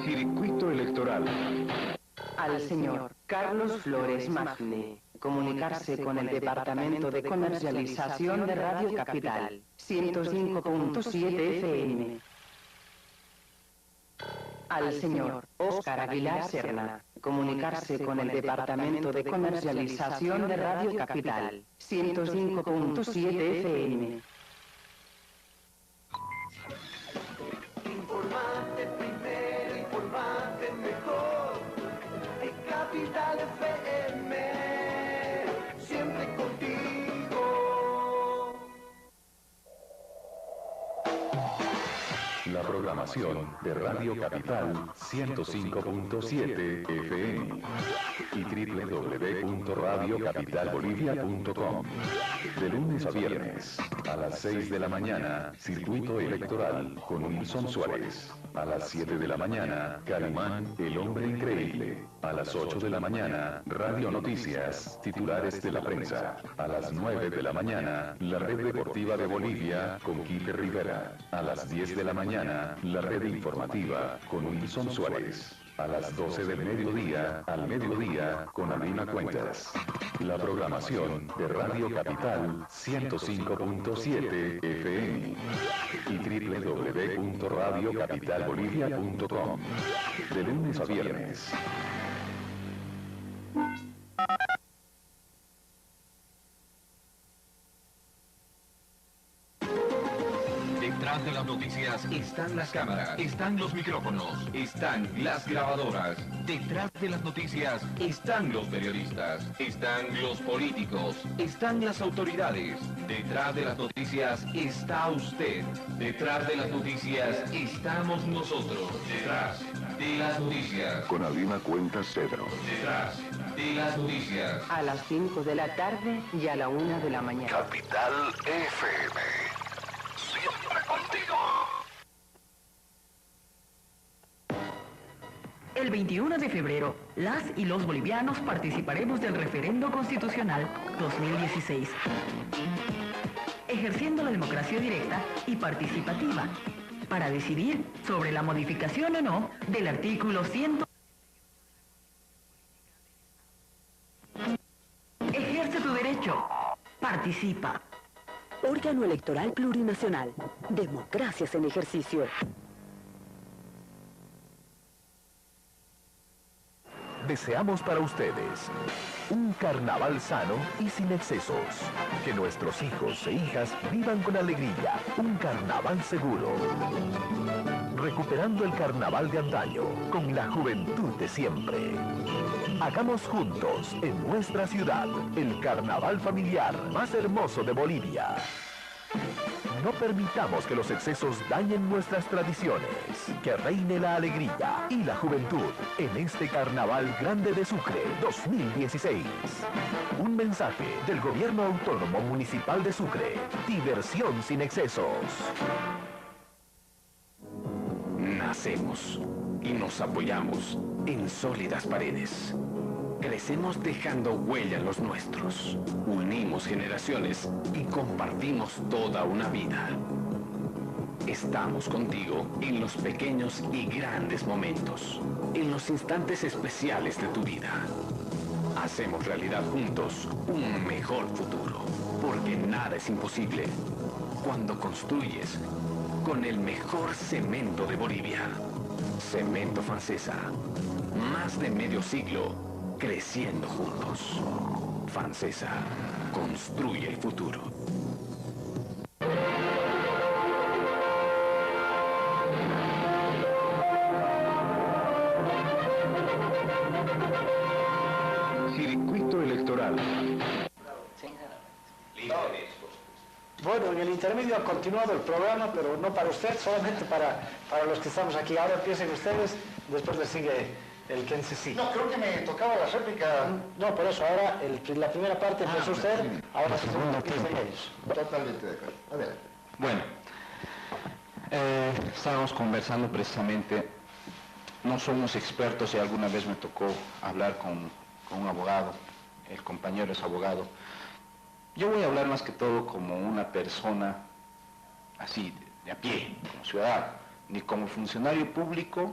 Speaker 3: Circuito electoral.
Speaker 6: Al señor Carlos Flores Mafne, comunicarse con el Departamento de Comercialización de Radio Capital, 105.7 FM. Al señor Óscar Aguilar Serna, comunicarse con el Departamento de Comercialización de Radio Capital, 105.7 FM.
Speaker 7: Informate primero, informate mejor. En Capital FM, siempre contigo.
Speaker 1: La programación de Radio Capital 105.7 FM y www.radiocapitalbolivia.com. De lunes a viernes, a las 6 de la mañana, Circuito Electoral con Wilson Suárez. A las 7 de la mañana, Calimán, el hombre increíble. A las 8 de la mañana, Radio Noticias, titulares de la prensa. A las 9 de la mañana, la Red Deportiva de Bolivia con Quique Rivera. A las 10 de la mañana, la Red Informativa con Wilson Suárez. A las 12 del mediodía, al mediodía, con Alina Cuentas. La programación de Radio Capital 105.7 FM y www.radiocapitalbolivia.com. De lunes a viernes.
Speaker 2: Detrás de las noticias
Speaker 8: noticias están las cámaras, están los micrófonos, están las grabadoras. Detrás de las noticias están los periodistas, están los políticos, están las autoridades. Detrás de las noticias está usted. Detrás de las noticias estamos nosotros. Detrás de las noticias.
Speaker 1: Con Alima Cuentas Cedro.
Speaker 8: Detrás de las noticias.
Speaker 6: A las 5 de la tarde y a la 1 de la mañana.
Speaker 2: Capital FM. Siempre contigo.
Speaker 11: El 21 de febrero, las y los bolivianos participaremos del referendo constitucional 2016, ejerciendo la democracia directa y participativa para decidir sobre la modificación o no del artículo 100. Ejerce tu derecho. Participa.
Speaker 12: Órgano Electoral Plurinacional. Democracias en ejercicio.
Speaker 2: Deseamos para ustedes un carnaval sano y sin excesos. Que nuestros hijos e hijas vivan con alegría. Un carnaval seguro. Recuperando el carnaval de antaño con la juventud de siempre. Hagamos juntos en nuestra ciudad el carnaval familiar más hermoso de Bolivia. No permitamos que los excesos dañen nuestras tradiciones. Que reine la alegría y la juventud en este Carnaval Grande de Sucre 2016. Un mensaje del Gobierno Autónomo Municipal de Sucre. Diversión sin excesos.
Speaker 8: Nacemos y nos apoyamos en sólidas paredes. Crecemos dejando huella en los nuestros. Unimos generaciones y compartimos toda una vida. Estamos contigo en los pequeños y grandes momentos, en los instantes especiales de tu vida. Hacemos realidad juntos un mejor futuro, porque nada es imposible cuando construyes con el mejor cemento de Bolivia. Cemento Fancesa. Más de medio siglo creciendo juntos. Fancesa construye el futuro.
Speaker 3: Circuito electoral.
Speaker 4: Bueno, en el intermedio ha continuado el programa, pero no para usted, solamente para los que estamos aquí. Ahora empiecen ustedes, después le sigue el que sí.
Speaker 5: No, creo que me tocaba la réplica.
Speaker 4: No, por eso, ahora la primera parte empezó usted, ahora la segunda empieza ellos.
Speaker 5: Totalmente de acuerdo. Adelante.
Speaker 10: Bueno, estábamos conversando precisamente, no somos expertos y alguna vez me tocó hablar con un abogado, el compañero es abogado. Yo voy a hablar más que todo como una persona así, de a pie, como ciudadano, ni como funcionario público,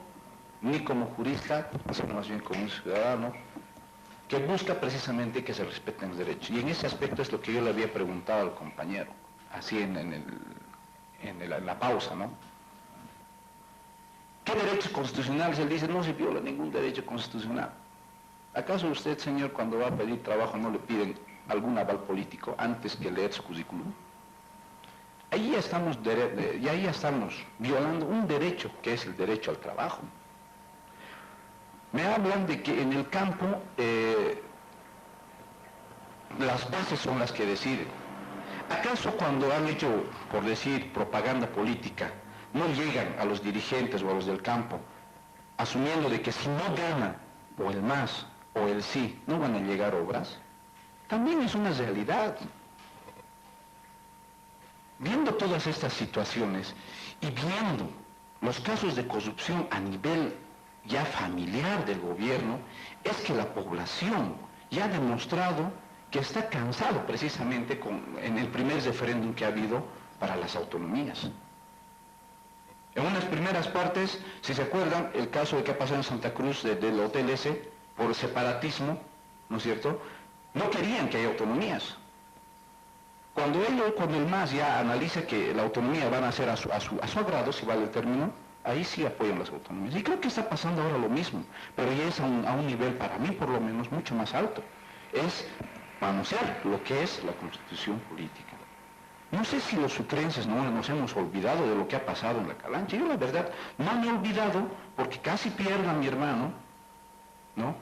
Speaker 10: ni como jurista, sino más bien como un ciudadano que busca precisamente que se respeten los derechos. Y en ese aspecto es lo que yo le había preguntado al compañero, así en la pausa, ¿no? ¿Qué derechos constitucionales? Él dice, no se viola ningún derecho constitucional. ¿Acaso usted, señor, cuando va a pedir trabajo no le piden algún aval político antes que leer su currículum? Ahí ya estamos violando un derecho que es el derecho al trabajo. Me hablan de que en el campo las bases son las que deciden. ¿Acaso cuando han hecho, por decir, propaganda política, no llegan a los dirigentes o a los del campo, asumiendo de que si no gana o el MAS o el sí, no van a llegar obras? También es una realidad. Viendo todas estas situaciones y viendo los casos de corrupción a nivel ya familiar del gobierno, es que la población ya ha demostrado que está cansado precisamente en el primer referéndum que ha habido para las autonomías. En unas primeras partes, si se acuerdan, el caso de que ha pasado en Santa Cruz del hotel ese, por separatismo, ¿no es cierto?, no querían que haya autonomías. Cuando el MAS ya analiza que la autonomía van a ser a su agrado, si vale el término, ahí sí apoyan las autonomías. Y creo que está pasando ahora lo mismo, pero ya es a un nivel, para mí por lo menos, mucho más alto. Es manosear lo que es la constitución política. No sé si los sucrenses no nos hemos olvidado de lo que ha pasado en la Calancha. Yo la verdad no me he olvidado porque casi pierdo a mi hermano, ¿no?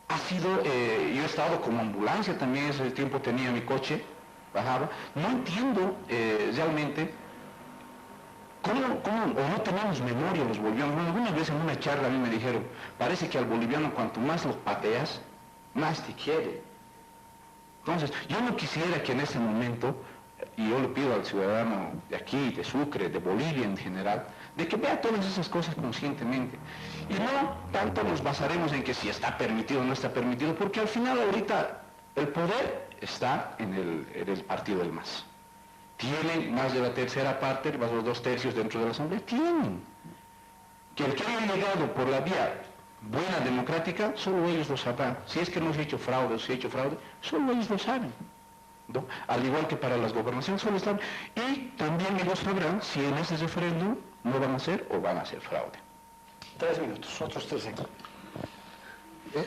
Speaker 10: Ha sido, yo he estado como ambulancia también, ese tiempo tenía mi coche, bajaba. No entiendo realmente cómo o no tenemos memoria los bolivianos. Bueno, alguna vez en una charla a mí me dijeron, parece que al boliviano cuanto más lo pateas, más te quiere. Entonces, yo no quisiera que en ese momento, y yo le pido al ciudadano de aquí, de Sucre, de Bolivia en general, de que vea todas esas cosas conscientemente. Y no tanto nos basaremos en que si está permitido o no está permitido, porque al final ahorita el poder está en el partido del MAS. Tienen más de la tercera parte, más de los 2/3 dentro de la Asamblea, tienen. Que el que haya llegado por la vía buena democrática, solo ellos lo sabrán. Si es que no se ha hecho fraude o se ha hecho fraude, solo ellos lo saben, ¿no? Al igual que para las gobernaciones, solo están. Y también ellos sabrán si en ese referéndum no van a hacer o van a hacer fraude.
Speaker 4: 3 minutos, otros 3 segundos.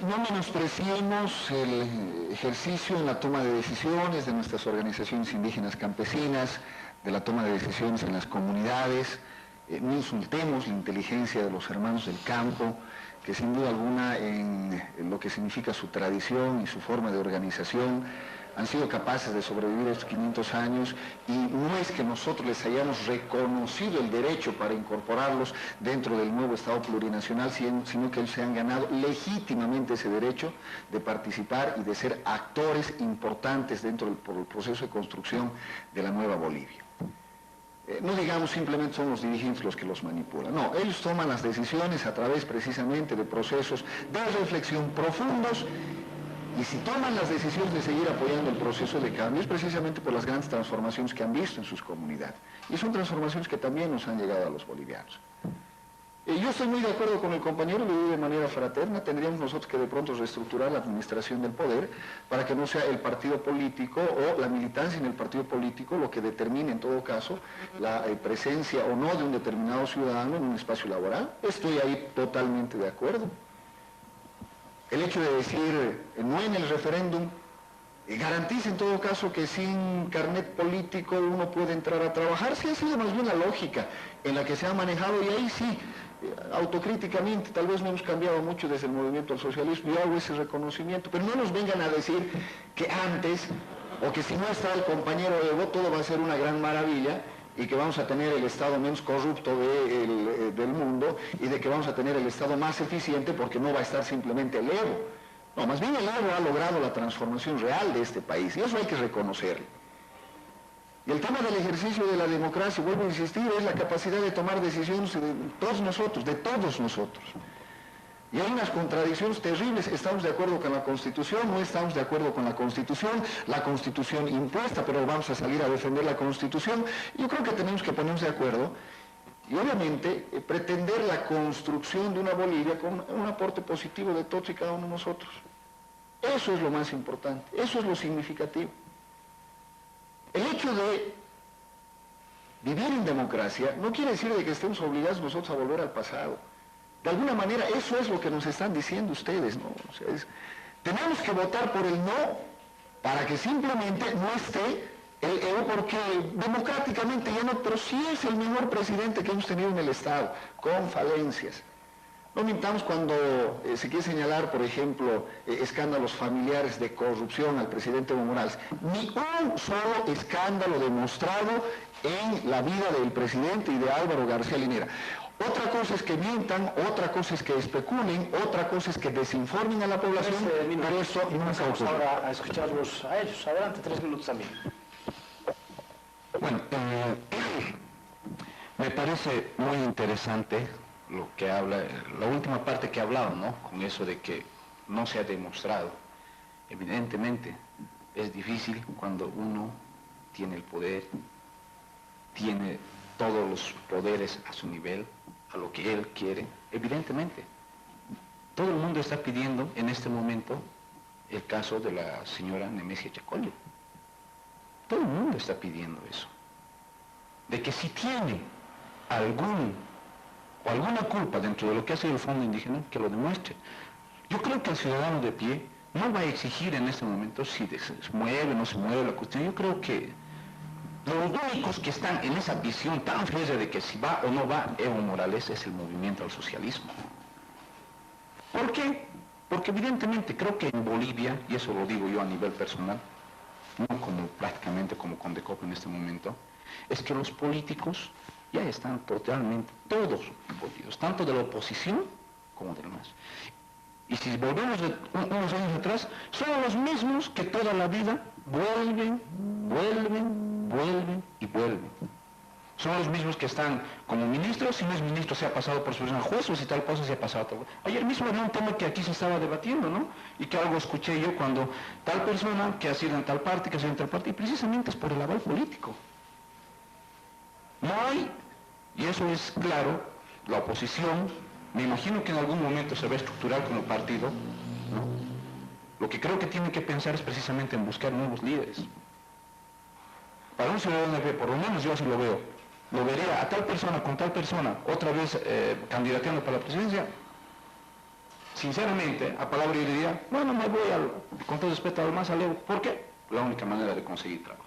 Speaker 5: No menospreciemos el ejercicio en la toma de decisiones de nuestras organizaciones indígenas campesinas, de la toma de decisiones en las comunidades. No insultemos la inteligencia de los hermanos del campo, que sin duda alguna en lo que significa su tradición y su forma de organización han sido capaces de sobrevivir estos 500 años, y no es que nosotros les hayamos reconocido el derecho para incorporarlos dentro del nuevo Estado plurinacional, sino que ellos se han ganado legítimamente ese derecho de participar y de ser actores importantes dentro del proceso de construcción de la nueva Bolivia. No digamos simplemente son los dirigentes los que los manipulan, no, ellos toman las decisiones a través precisamente de procesos de reflexión profundos, y si toman las decisiones de seguir apoyando el proceso de cambio es precisamente por las grandes transformaciones que han visto en sus comunidades, y son transformaciones que también nos han llegado a los bolivianos. Yo estoy muy de acuerdo con el compañero, lo digo de manera fraterna, tendríamos nosotros que de pronto reestructurar la administración del poder para que no sea el partido político o la militancia en el partido político lo que determine en todo caso la presencia o no de un determinado ciudadano en un espacio laboral. Estoy ahí totalmente de acuerdo. El hecho de decir no en el referéndum garantiza en todo caso que sin carnet político uno puede entrar a trabajar, sí ha sido más bien la lógica en la que se ha manejado, y ahí sí, autocríticamente, tal vez no hemos cambiado mucho desde el movimiento al socialismo, yo hago ese reconocimiento, pero no nos vengan a decir que antes, o que si no está el compañero Evo, todo va a ser una gran maravilla, y que vamos a tener el Estado menos corrupto del mundo, y de que vamos a tener el Estado más eficiente porque no va a estar simplemente el Evo. No, más bien el Evo ha logrado la transformación real de este país, y eso hay que reconocerlo. Y el tema del ejercicio de la democracia, vuelvo a insistir, es la capacidad de tomar decisiones de todos nosotros, Y hay unas contradicciones terribles, estamos de acuerdo con la Constitución, no estamos de acuerdo con la Constitución impuesta, pero vamos a salir a defender la Constitución. Yo creo que tenemos que ponernos de acuerdo y obviamente pretender la construcción de una Bolivia con un aporte positivo de todos y cada uno de nosotros. Eso es lo más importante, eso es lo significativo. El hecho de vivir en democracia no quiere decir de que estemos obligados nosotros a volver al pasado. De alguna manera eso es lo que nos están diciendo ustedes, ¿no? O sea, tenemos que votar por el no para que simplemente no esté el Evo, porque democráticamente ya no, pero sí es el mejor presidente que hemos tenido en el Estado, con falencias. No mintamos cuando se quiere señalar, por ejemplo, escándalos familiares de corrupción al presidente Evo Morales. Ni un solo escándalo demostrado en la vida del presidente y de Álvaro García Linera. Otra cosa es que mientan, otra cosa es que especulen, otra cosa es que desinformen a la población, pero eso no se ocurre.
Speaker 4: Ahora a escucharlos a ellos. Adelante, 3 minutos también.
Speaker 10: Bueno, me parece muy interesante lo que habla, la última parte que ha hablado, ¿no? Con eso de que no se ha demostrado. Evidentemente, es difícil cuando uno tiene el poder, tiene todos los poderes a su nivel, a lo que él quiere. Evidentemente, todo el mundo está pidiendo en este momento el caso de la señora Nemesia Chacollo. Todo el mundo está pidiendo eso. De que si tiene alguna culpa dentro de lo que ha sido el Fondo Indígena, que lo demuestre. Yo creo que el ciudadano de pie no va a exigir en este momento si se mueve o no se mueve la cuestión. Yo creo que Los únicos que están en esa visión tan fría de que si va o no va Evo Morales es el movimiento al socialismo. ¿Por qué? Porque evidentemente creo que en Bolivia, y eso lo digo yo a nivel personal, no como prácticamente como Condecoop en este momento, es que los políticos ya están totalmente, todos políticos, tanto de la oposición como del MAS. Y si volvemos unos años atrás, son los mismos que toda la vida vuelven y vuelven. Son los mismos que están como ministros, si no es ministro se ha pasado por su juez, o si tal cosa se ha pasado tal cosa. Ayer mismo había un tema que aquí se estaba debatiendo, ¿no? Y que algo escuché yo cuando tal persona que ha sido en tal parte, que ha sido en tal parte, y precisamente es por el aval político. No hay, y eso es claro, la oposición, me imagino que en algún momento se va a estructurar como partido, ¿no? Lo que creo que tiene que pensar es precisamente en buscar nuevos líderes. Para un ciudadano, por lo menos yo así lo veo, lo vería a tal persona con tal persona, otra vez candidateando para la presidencia, sinceramente, a palabra yo diría, bueno, me voy con todo respeto al MAS, Evo. ¿Por qué? La única manera de conseguir trabajo.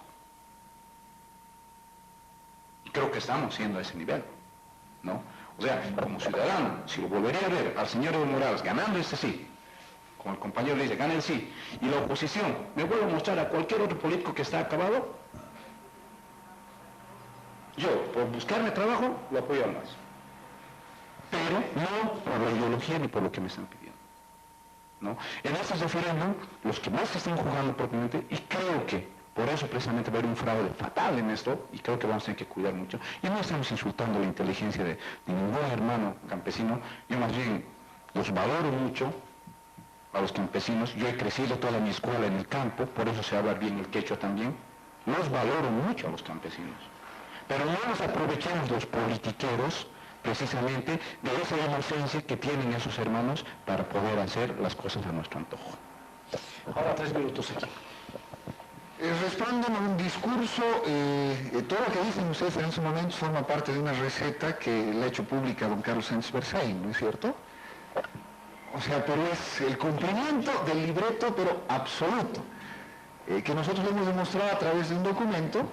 Speaker 10: Y creo que estamos siendo a ese nivel, ¿no? O sea, como ciudadano, si lo volvería a ver al señor Evo Morales ganando este sí, como el compañero le dice, gana el sí, y la oposición me vuelve a mostrar a cualquier otro político que está acabado, yo, por buscarme trabajo, lo apoyo al MAS. Pero no por la ideología ni por lo que me están pidiendo, ¿no? En este referéndum, los que más están jugando propiamente, y creo que por eso precisamente va a haber un fraude fatal en esto, y creo que vamos a tener que cuidar mucho, y no estamos insultando la inteligencia de ningún hermano campesino, yo más bien los valoro mucho a los campesinos, yo he crecido toda mi escuela en el campo, por eso sé hablar bien el quechua también, los valoro mucho a los campesinos. Pero no nos aprovechemos los politiqueros precisamente de esa inocencia que tienen esos hermanos para poder hacer las cosas a nuestro antojo. Ahora 3 minutos aquí.
Speaker 5: Responden a un discurso, todo lo que dicen ustedes en estos momentos forma parte de una receta que le ha hecho pública don Carlos Sánchez Berzaín, ¿no es cierto? O sea, pero es el cumplimiento del libreto, pero absoluto, que nosotros le hemos demostrado a través de un documento.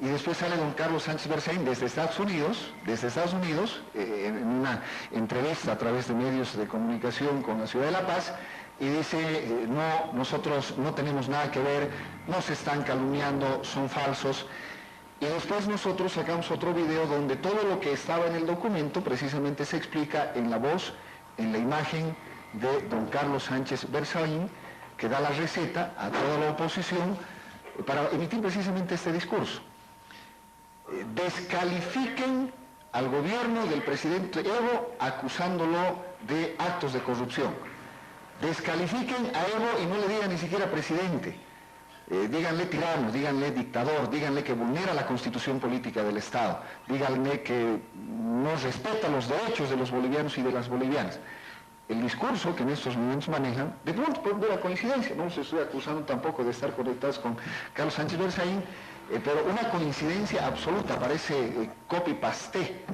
Speaker 5: Y después sale don Carlos Sánchez Berzaín desde Estados Unidos, en una entrevista a través de medios de comunicación con la Ciudad de La Paz, y dice, no, nosotros no tenemos nada que ver, nos están calumniando, son falsos. Y después nosotros sacamos otro video donde todo lo que estaba en el documento precisamente se explica en la voz, en la imagen de don Carlos Sánchez Berzaín, que da la receta a toda la oposición para emitir precisamente este discurso. Descalifiquen al gobierno del presidente Evo acusándolo de actos de corrupción. Descalifiquen a Evo y no le digan ni siquiera presidente. Díganle tirano, díganle dictador, díganle que vulnera la constitución política del Estado, díganle que no respeta los derechos de los bolivianos y de las bolivianas. El discurso que en estos momentos manejan, de pronto por una coincidencia, no se estoy acusando tampoco de estar conectados con Carlos Sánchez Berzaín, pero una coincidencia absoluta, parece copy-paste,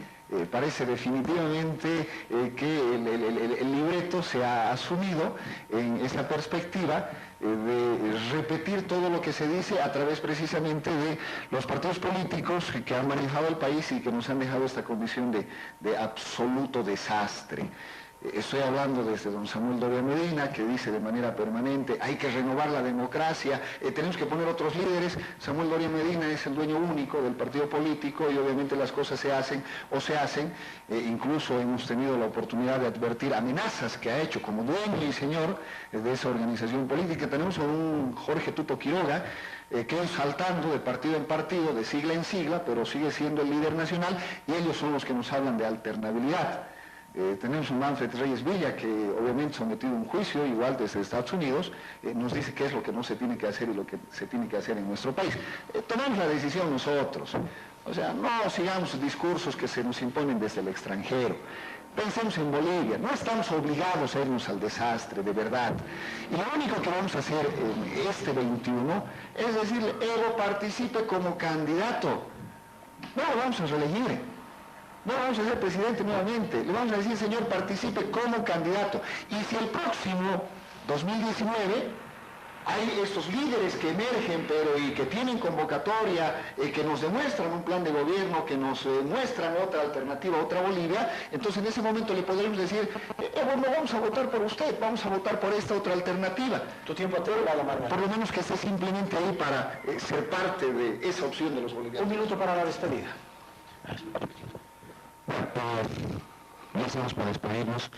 Speaker 5: parece definitivamente que el libreto se ha asumido en esa perspectiva de repetir todo lo que se dice a través precisamente de los partidos políticos que han manejado el país y que nos han dejado esta condición de absoluto desastre. Estoy hablando desde don Samuel Doria Medina, que dice de manera permanente, hay que renovar la democracia, tenemos que poner otros líderes. Samuel Doria Medina es el dueño único del partido político y obviamente las cosas se hacen. Incluso hemos tenido la oportunidad de advertir amenazas que ha hecho como dueño y señor de esa organización política. Tenemos a un Jorge Tuto Quiroga, que es saltando de partido en partido, de sigla en sigla, pero sigue siendo el líder nacional, y ellos son los que nos hablan de alternabilidad. Tenemos un Manfred Reyes Villa, que obviamente sometido a un juicio, igual desde Estados Unidos, nos dice qué es lo que no se tiene que hacer y lo que se tiene que hacer en nuestro país. Tomamos la decisión nosotros. O sea, no sigamos discursos que se nos imponen desde el extranjero. Pensemos en Bolivia, no estamos obligados a irnos al desastre, de verdad. Y lo único que vamos a hacer en este 21 es decirle, Evo, participe como candidato. No lo vamos a reelegir. No vamos a ser presidente nuevamente, le vamos a decir, señor, participe como candidato. Y si el próximo 2019 hay estos líderes que emergen, pero y que tienen convocatoria, que nos demuestran un plan de gobierno, que nos muestran otra alternativa, otra Bolivia, entonces en ese momento le podremos decir, no vamos a votar por usted, vamos a votar por esta otra alternativa.
Speaker 4: Tu tiempo te va a la mano.
Speaker 5: Por lo menos que esté simplemente ahí para ser parte de esa opción de los bolivianos.
Speaker 4: Un minuto para la despedida.
Speaker 10: Ya estamos para despedirnos.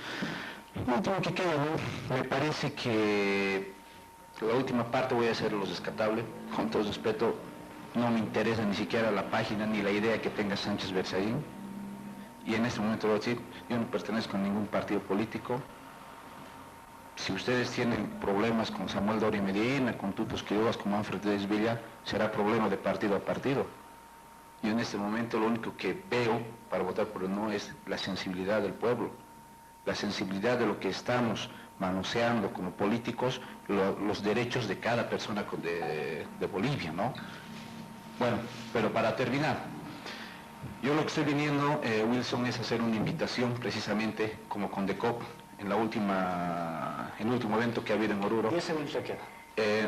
Speaker 10: No tengo que quedar, ¿no? Me parece que la última parte voy a hacer los descartables. Con todo respeto, no me interesa ni siquiera la página ni la idea que tenga Sánchez Berzaín. Y en este momento voy a decir, yo no pertenezco a ningún partido político. Si ustedes tienen problemas con Samuel Doria Medina, con Tutos Quirogas, con Manfred Reyes Villa, será problema de partido a partido. Yo en este momento lo único que veo para votar por el no es la sensibilidad del pueblo, la sensibilidad de lo que estamos manoseando como políticos, los derechos de cada persona de Bolivia, ¿no? Bueno, pero para terminar, yo lo que estoy viniendo, Wilson, es hacer una invitación precisamente como Condecop en el último evento que ha habido en Oruro.
Speaker 4: ¿Qué se queda?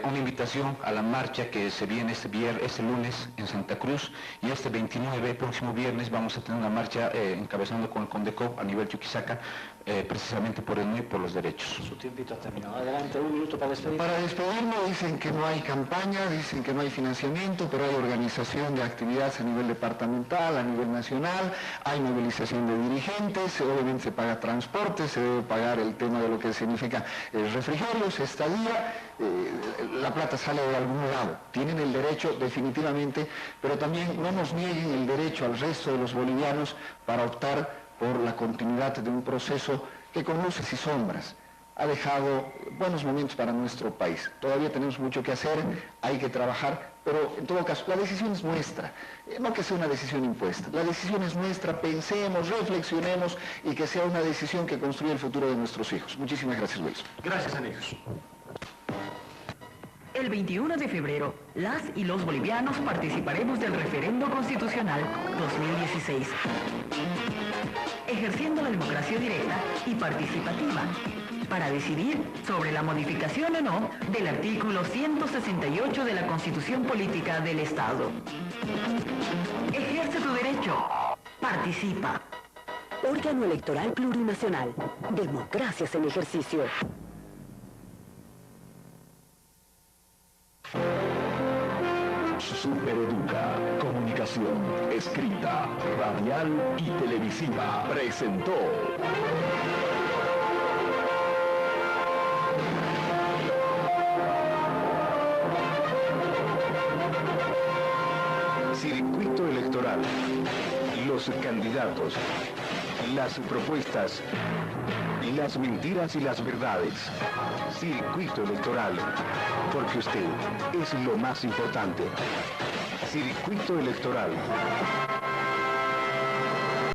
Speaker 10: Una invitación a la marcha que se viene este lunes en Santa Cruz, y este 29, próximo viernes, vamos a tener una marcha encabezando con el Condecop a nivel Chuquisaca, precisamente por el no y por los derechos.
Speaker 4: Su tiempito ha terminado. Adelante, un minuto para despedir.
Speaker 5: Para despedirnos dicen que no hay campaña, dicen que no hay financiamiento, pero hay organización de actividades a nivel departamental, a nivel nacional, hay movilización de dirigentes, obviamente se paga transporte, se debe pagar el tema de lo que significa refrigerios, estadía, la plata sale de algún lado. Tienen el derecho definitivamente, pero también no nos nieguen el derecho al resto de los bolivianos para optar por la continuidad de un proceso que con luces y sombras ha dejado buenos momentos para nuestro país. Todavía tenemos mucho que hacer, hay que trabajar, pero en todo caso la decisión es nuestra, no que sea una decisión impuesta. La decisión es nuestra, pensemos, reflexionemos y que sea una decisión que construya el futuro de nuestros hijos. Muchísimas gracias, Wilson.
Speaker 4: Gracias, amigos.
Speaker 11: El 21 de febrero, las y los bolivianos participaremos del referendo constitucional 2016, ejerciendo la democracia directa y participativa, para decidir sobre la modificación o no del artículo 168 de la Constitución Política del Estado. Ejerce tu derecho. Participa.
Speaker 12: Órgano Electoral Plurinacional. Democracias en ejercicio.
Speaker 2: Supereduca, comunicación, escrita, radial y televisiva, presentó
Speaker 3: Circuito electoral. Los candidatos, las propuestas, las mentiras y las verdades. Circuito electoral, porque usted es lo más importante. Circuito electoral.